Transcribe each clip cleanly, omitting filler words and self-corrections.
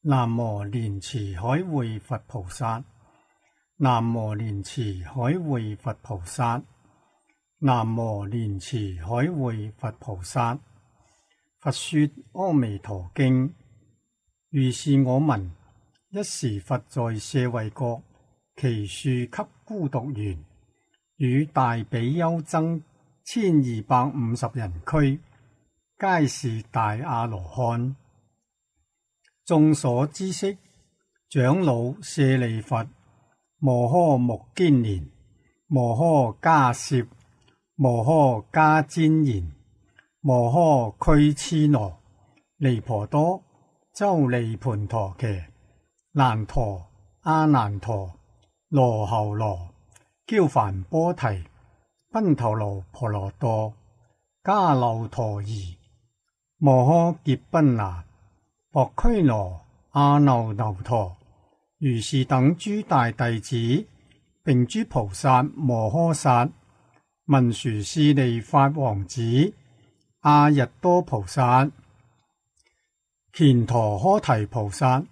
南無蓮池海會佛菩薩，南無蓮池海會佛菩薩，南無蓮池海會佛菩薩。佛說阿彌陀經，如是我聞，一時佛在舍衛國，祇樹給孤獨園，與大比丘僧1250人俱，皆是大阿羅漢。眾所知識，長老舍利弗、摩訶目犍連、摩訶迦葉、摩訶迦旃延、摩訶拘絺羅、離婆多、周利槃陀伽、難陀、阿難陀、羅睺羅、憍梵波提、賓頭盧婆羅多、迦留陀夷、摩訶劫賓那、薄拘羅、阿耨留陀，如是等諸大弟子，並諸菩薩摩訶薩，文殊師利法王子、阿逸多菩薩、犍陀訶提菩薩、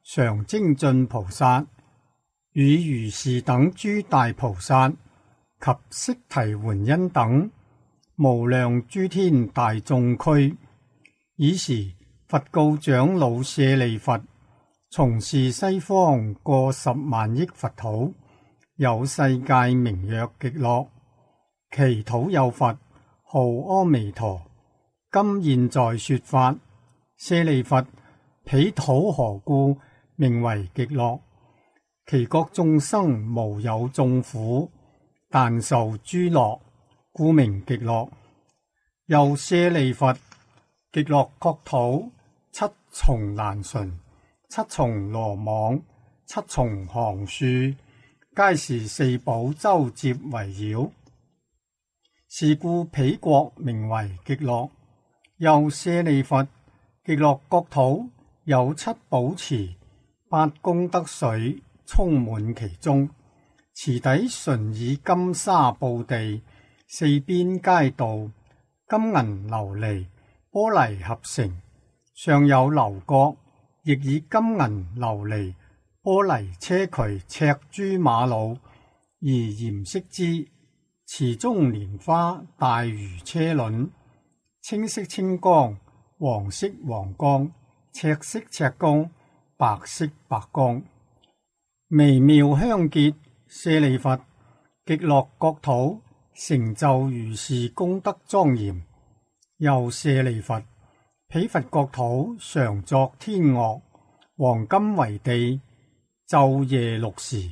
常精進菩薩，與如是等諸大菩薩及釋提桓因等無量諸天大眾俱。爾時佛告長老舍利弗：從是西方過10萬億佛土，有世界名曰極樂，其土有佛，號阿彌陀。今現在說法。舍利弗，彼土何故名為極樂？其國眾生無有眾苦，但受諸樂，故名極樂。又舍利弗，極樂國土7重欄楯，7重羅網，7重行樹，皆是四寶周接圍繞，是故彼國名為極樂。又舍利弗，極樂國土有7寶池，8功德水充滿其中，池底純以金沙布地，四邊皆道，金銀琉璃玻璃合成，上有樓閣，亦以金銀琉璃玻璃車渠赤珠瑪瑙而嚴飾之。池中蓮花大如車輪，青色青光，黃色黃光，赤色赤光，白色白光，微妙香潔。舍利弗，極樂國土成就如是功德莊嚴。又舍利弗，彼佛國土常作天樂，黃金為地，晝夜6時，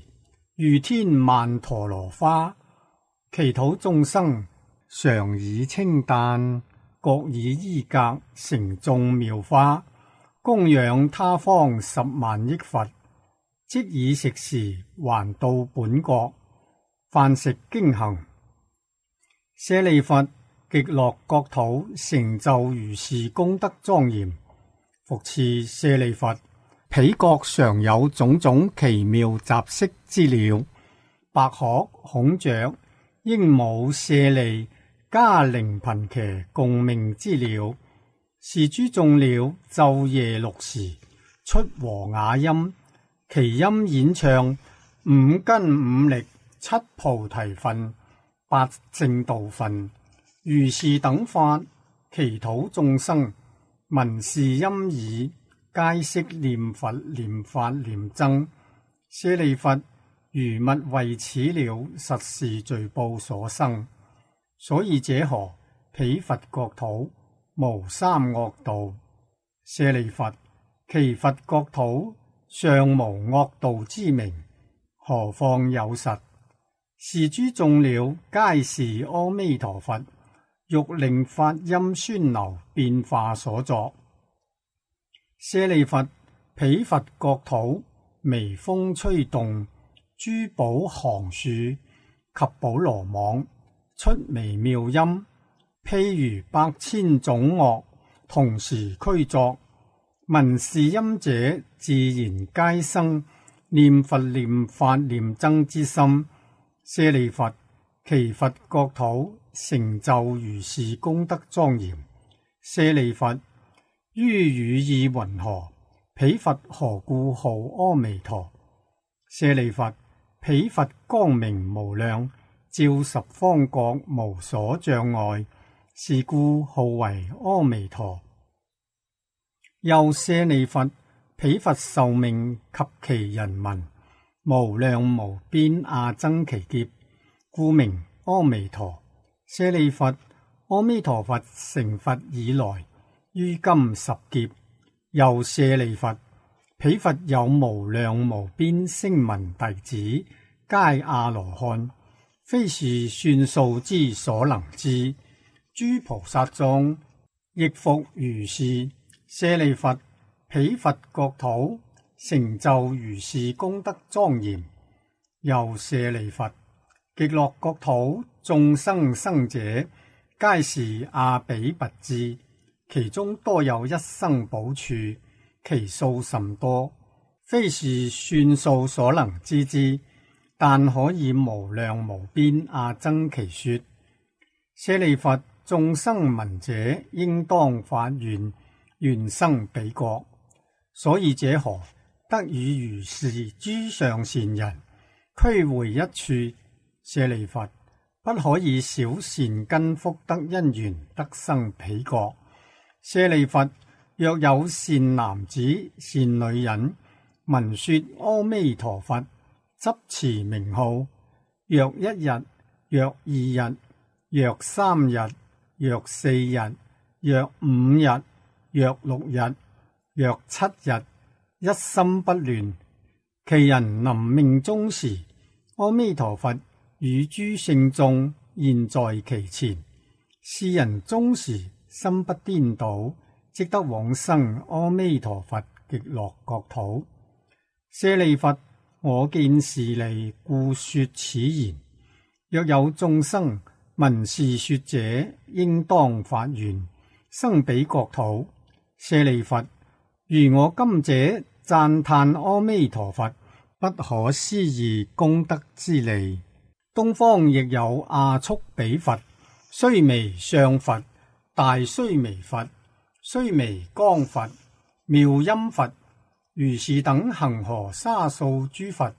如天曼陀羅花。其土眾生常以清旦，各以衣革成眾妙花，供養他方10萬億佛，即以食時還到本國，飯食經行。舍利弗，極樂國土成就如是功德莊嚴。復次舍利弗，彼國常有種種奇妙雜色之鳥，白鶴、孔雀、鸚鵡、舍利、迦陵頻伽共鳴之鳥，是諸眾鳥晝夜6時出和雅音，其音演唱5根5力7菩提分8正道分。如是等法，其土眾生聞是音已，皆悉念佛念法念僧。舍利弗，如勿為此鳥，實是罪報所生。所以者何？彼佛國土無三惡道。舍利弗，其佛國土尚無惡道之名，何況有實？是諸眾鳥皆是阿彌陀佛欲令法音宣流變化所作。舍利弗，彼佛國土微風吹動，珠寶行樹及寶羅網，出微妙音，譬如百千種樂同時俱作。聞是音者，自然皆生念佛念法念僧之心。舍利弗，其佛國土成就如是功德莊嚴。舍利弗，於汝意云何？彼佛何故號阿彌陀？舍利弗，彼佛光明無量，照十方國無所障礙，是故號為阿彌陀。又舍利弗，彼佛壽命及其人民，無量無邊阿僧祇劫，故名阿彌陀。舍利弗，阿彌陀佛成佛以來，於今十劫。又舍利弗，彼佛有無量無邊聲聞弟子，皆阿羅漢，非是算數之所能知。諸菩薩眾亦復如是。舍利弗，彼佛國土成就如是功德莊嚴。又舍利弗，極樂國土眾生生者，皆是阿比跋致，其中多有一生補處，其數甚多，非是算數所能知之，但可以無量無邊阿僧祇說。舍利弗，眾生聞者，應當發願，願生彼國。所以者何？得與如是諸上善人俱會一處。舍利弗，不可以小善根福德因緣得生彼國。舍利弗，若有善男子善女人聞說阿彌陀佛，執持名號，若一日，若二日，若三日，若四日，若五日，若六日，若七日，一心不亂，其人臨命終時，阿彌陀佛與諸聖眾現在其前，是人終時心不顛倒，即得往生阿彌陀佛極樂國土。舍利弗，我見是利，故說此言。若有眾生聞是說者，應當發願，生彼國土。舍利弗，如我今者讚歎阿彌陀佛不可思議功德之利。東方亦有阿閦彼佛、須彌相佛、大須彌佛、須彌光佛、妙音佛，如是等恒河沙數諸佛，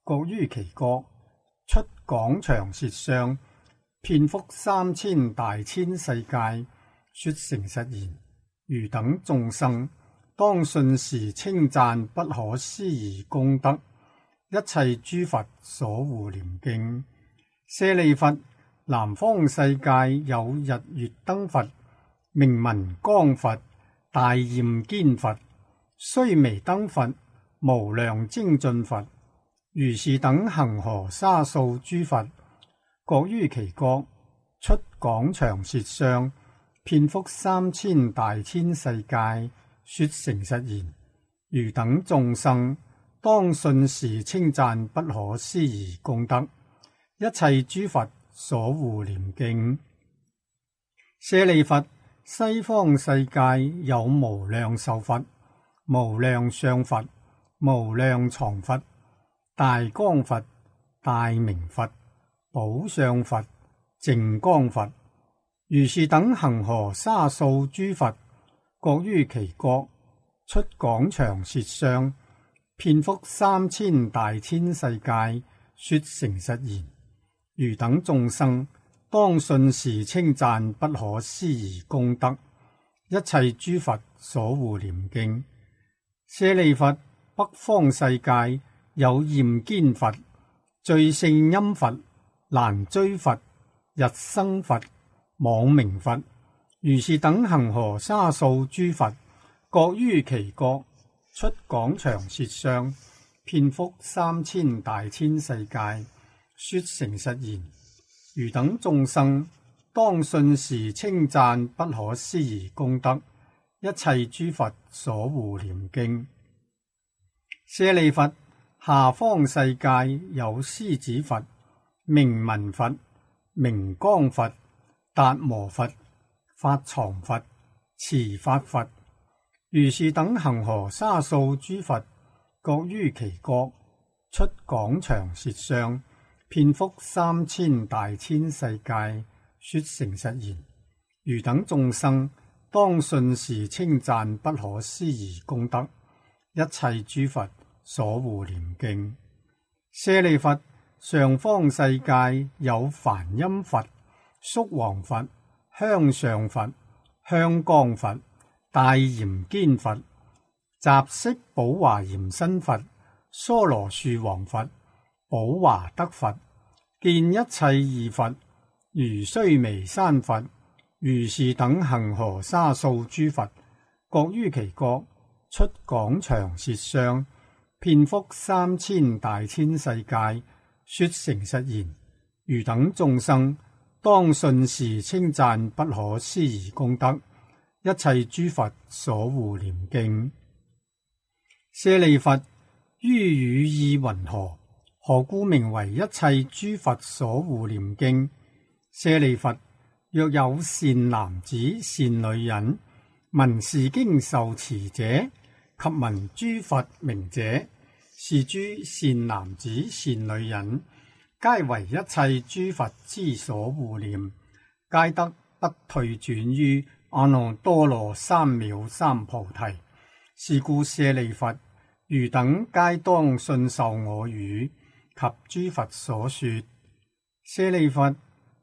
各於其國，出廣長舌相，遍覆3000大千世界，說誠實言。汝等眾生，當信時稱讚不可思議功德，一切諸佛所護念經。舍利弗，南方世界有日月燈佛、名聞光佛、大焰肩佛、須彌燈佛、無量精進佛，如是等恒河沙數諸佛，各於其國，出廣長舌相，遍覆3000大千世界，說誠實言。汝等眾生，當信時稱讚不可思議功德，一切諸佛所護念經。舍利弗，西方世界有無量壽佛、無量相佛、無量藏佛、大光佛、大明佛、寶相佛、淨光佛，如是等恒河沙數諸佛，各於其國，出廣長舌相，遍覆3000大千世界，說誠實言。汝等眾生，當信時稱讚不可思議功德，一切諸佛所護念經。舍利弗，北方世界有焰肩佛、最勝音佛、難追佛、日生佛、網明佛，如是等恒河沙數諸佛，各於其國，出廣長舌相，遍覆3000大千世界，說誠實言。汝等眾生，當信時稱讚不可思議功德，一切諸佛所護念經。舍利弗，下方世界有獅子佛、名聞佛、明光佛、達摩佛、法藏佛、持法佛，如是等恒河沙數諸佛，各於其國，出廣長舌相，遍覆3000大千世界，說誠實言。汝等眾生，當信時稱讚不可思議功德，一切諸佛所護念經。舍利弗，上方世界有梵音佛、宿王佛、香上佛、香光佛、大嚴堅佛、雜色寶華嚴身佛、娑羅樹王佛、寶華德佛，見一切義佛，如須彌山佛，如是等恒河沙數諸佛，各於其國出廣長舌相，遍覆3000大千世界，說誠實言：汝等眾生當信是稱讚不可思議功德，一切諸佛所護念經。舍利弗，於汝意云何？何故名為一切諸佛所護念經？舍利弗，若有善男子善女人，聞是經受持者，及聞諸佛名者，是諸善男子善女人，皆為一切諸佛之所護念，皆得不退轉於阿耨多羅三藐三菩提。是故舍利弗，汝等皆當信受我語及諸佛所說。舍利弗，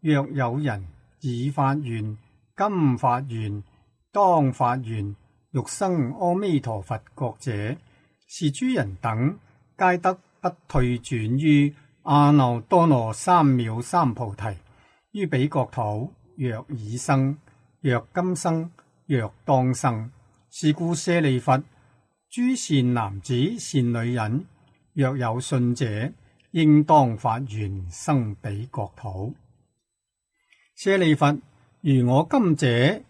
若有人已發願、今發願、當發願，欲生阿彌陀佛國者，是諸人等皆得不退轉於阿耨多羅三藐三菩提。於彼國土，若已生，若今生，若當生。是故舍利弗，諸善男子善女人，若有信者，應當發願生彼國土。舍利弗，如我今者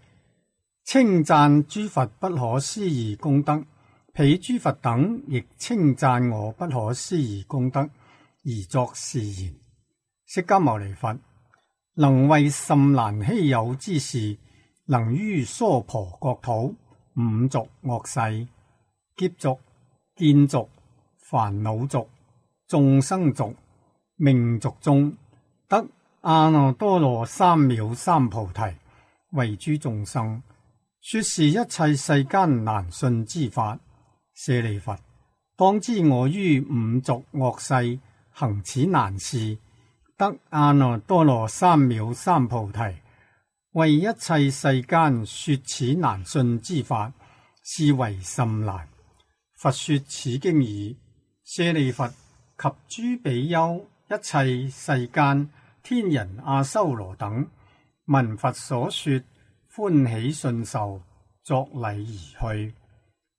稱讚諸佛不可思議功德，彼諸佛等亦稱讚我不可思議功德，而作是言：釋迦牟尼佛能為甚難稀有之事，能於娑婆國土五濁惡世、劫濁、見濁、煩惱濁、眾生濁、命濁中，得阿耨多羅三藐三菩提，為諸眾生說是一切世間難信之法。舍利弗，當知我於五濁惡世行此難事，得阿耨多羅三藐三菩提，為一切世間說此難信之法，是為甚難。佛說此經已。舍利弗，及諸比丘、一切世間天人阿修羅等，聞佛所說，歡喜信受，作禮而去。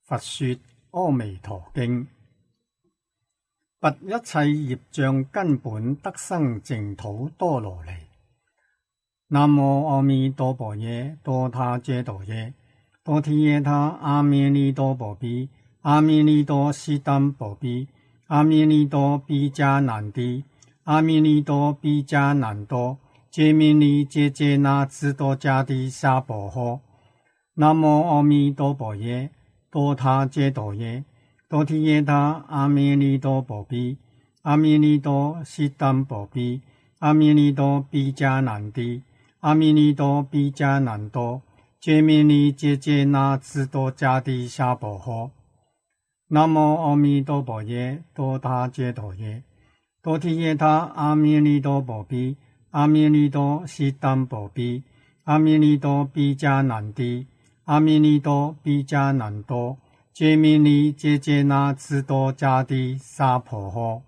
佛說阿彌陀經。拔一切業障根本，得生淨土多羅尼。南無阿彌陀佛耶，多他揭多耶，多提耶他阿彌尼多波比，阿彌尼多悉耽波比，阿彌尼多比迦難提，阿彌尼多比迦難多，揭彌尼揭揭那智多迦提薩婆訶。南無阿彌陀佛耶，多他揭多耶，多提耶他阿彌尼多波比，阿彌尼多悉耽波比，阿彌尼多比迦難提，阿彌尼多比迦難多，揭彌尼揭揭那智多迦提薩婆訶。南無阿彌陀佛耶，多他揭多耶，多提耶他阿彌尼多波比，阿彌尼多悉耽波比，阿彌尼多比迦難提，阿彌尼多比迦難多，揭彌尼揭揭那智多迦提薩婆訶。